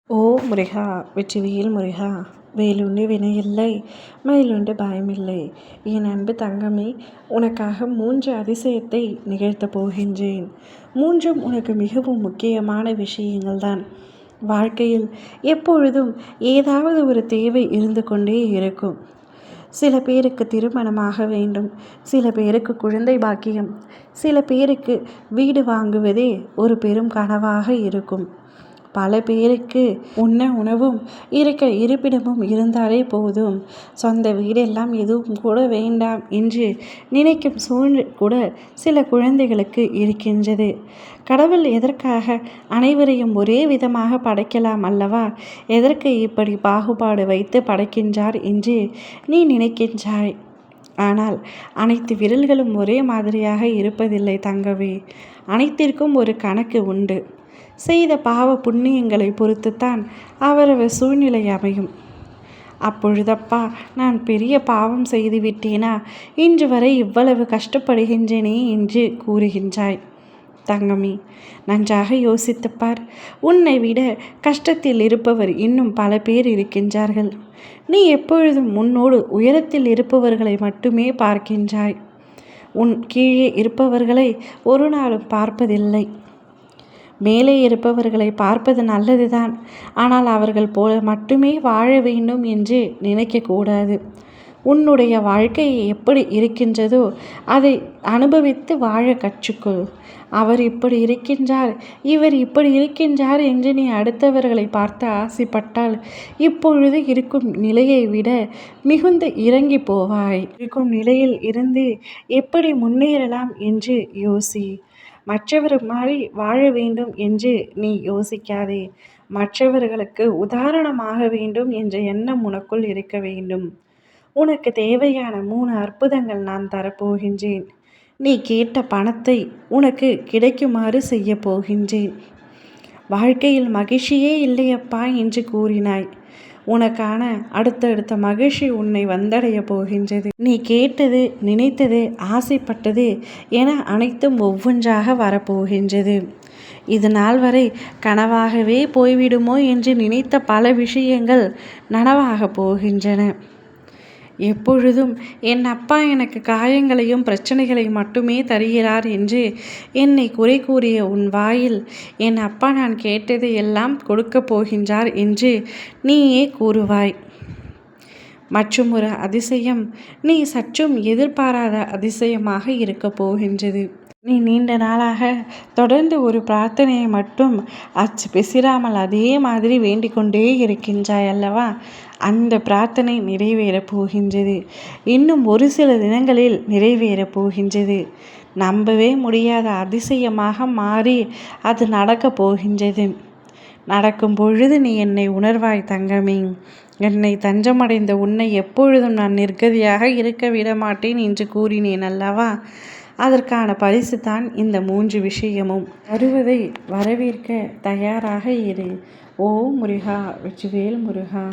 ஓ முருகா! வெற்றிவேல் முருகா! வேலுண்டு வினையில்லை, மயிலுண்டு பயமில்லை. என் அன்பு தங்கமே, உனக்காக 3 அதிசயத்தை நிகழ்த்தப் போகின்றேன். 3ம் உனக்கு மிகவும் முக்கியமான விஷயங்கள் தான். வாழ்க்கையில் எப்பொழுதும் ஏதாவது ஒரு தேவை இருந்து கொண்டே இருக்கும். சில பேருக்கு திருமணமாக வேண்டும், சில பேருக்கு குழந்தை பாக்கியம், சில பேருக்கு வீடு வாங்குவதே ஒரு பெரும் கனவாக இருக்கும். பல பேருக்கு உண்ண உணவும் இருக்க இருப்பிடமும் இருந்தாலே போதும், சொந்த வீடெல்லாம் எதுவும் கூட வேண்டாம் என்று நினைக்கும் சூழ்நிலை கூட சில குழந்தைகளுக்கு இருக்கின்றது. கடவுள் எதற்காக அனைவரையும் ஒரே விதமாக படைக்கலாம் அல்லவா? எதற்கு இப்படி பாகுபாடு வைத்து படைக்கின்றார் என்று நீ நினைக்கின்றாய். ஆனால் அனைத்து விரல்களும் ஒரே மாதிரியாக இருப்பதில்லை தங்கவே. அனைத்திற்கும் ஒரு கணக்கு உண்டு. செய்த பாவ புண்ணியங்களை பொறுத்துத்தான் அவரவர் சூழ்நிலை அமையும். அப்பொழுதப்பா, நான் பெரிய பாவம் செய்து விட்டேனா, இன்று வரை இவ்வளவு கஷ்டப்படுகின்றேனே என்று கூறுகின்றாய். தங்கமி, நன்றாக யோசித்துப்பார். உன்னை விட கஷ்டத்தில் இருப்பவர் இன்னும் பல பேர் இருக்கின்றார்கள். நீ எப்பொழுதும் உன்னோடு உயரத்தில் இருப்பவர்களை மட்டுமே பார்க்கின்றாய். உன் கீழே இருப்பவர்களை ஒரு நாளும் பார்ப்பதில்லை. மேலே இருப்பவர்களை பார்ப்பது நல்லதுதான், ஆனால் அவர்கள் போல மட்டுமே வாழ வேண்டும் என்று நினைக்கக்கூடாது. உன்னுடைய வாழ்க்கை எப்படி இருக்கின்றதோ அதை அனுபவித்து வாழ கற்றுக்கொள். அவர் இப்படி இருக்கின்றார், இவர் இப்படி இருக்கின்றார் என்று நீ அடுத்தவர்களை பார்த்து ஆசைப்பட்டால் இப்பொழுது இருக்கும் நிலையை விட மிகுந்த இறங்கி போவாய். இருக்கும் நிலையில் இருந்து எப்படி முன்னேறலாம் என்று யோசி. மற்றவர் மாதிரி வாழ வேண்டும் என்று நீ யோசிக்காதே. மற்றவர்களுக்கு உதாரணமாக வேண்டும் என்ற எண்ணம் உனக்குள் இருக்க வேண்டும். உனக்கு தேவையான 3 அற்புதங்கள் நான் தரப்போகின்றேன். நீ கேட்ட பணத்தை உனக்கு கிடைக்குமாறு செய்ய போகின்றேன். வாழ்க்கையில் மகிழ்ச்சியே இல்லையப்பா என்று கூறினாய். உனக்கான அடுத்தடுத்த மகிழ்ச்சி உன்னை வந்தடைய போகின்றது. நீ கேட்டது, நினைத்தது, ஆசைப்பட்டது என அனைத்தும் ஒவ்வொன்றாக வரப்போகின்றது. இது நாள் வரை கனவாகவே போய்விடுமோ என்று நினைத்த பல விஷயங்கள் நனவாக போகின்றன. எப்பொழுதும் என் அப்பா எனக்கு காயங்களையும் பிரச்சனைகளையும் மட்டுமே தருகிறார் என்று என்னை குறை கூறிய உன் வாயில் என் அப்பா நான் கேட்டதை எல்லாம் கொடுக்கப் போகின்றார் என்று நீயே கூறுவாய். மற்றும் ஒரு அதிசயம் நீ சற்றும் எதிர்பாராத அதிசயமாக இருக்கப் போகின்றது. நீ நீண்ட நாளாக தொடர்ந்து ஒரு பிரார்த்தனையை மட்டும் பிசிறாமல் அதே மாதிரி வேண்டிக் கொண்டே இருக்கின்றாய் அல்லவா? அந்த பிரார்த்தனை நிறைவேறப் போகின்றது. இன்னும் ஒரு சில தினங்களில் நிறைவேறப் போகின்றது. நம்பவே முடியாத அதிசயமாக மாறி அது நடக்கப் போகின்றது. நடக்கும் பொழுது நீ என்னை உணர்வாய் தங்கமே. என்னை தஞ்சமடைந்த உன்னை எப்பொழுதும் நான் நிர்கதியாக இருக்க விட மாட்டேன் என்று கூறினேன் அல்லவா? அதற்கான பரிசு தான் இந்த 3 விஷயமும். வருவதை வரவேற்க தயாராக இரு. ஓ முருகா! வெற்றிவேல் முருகா!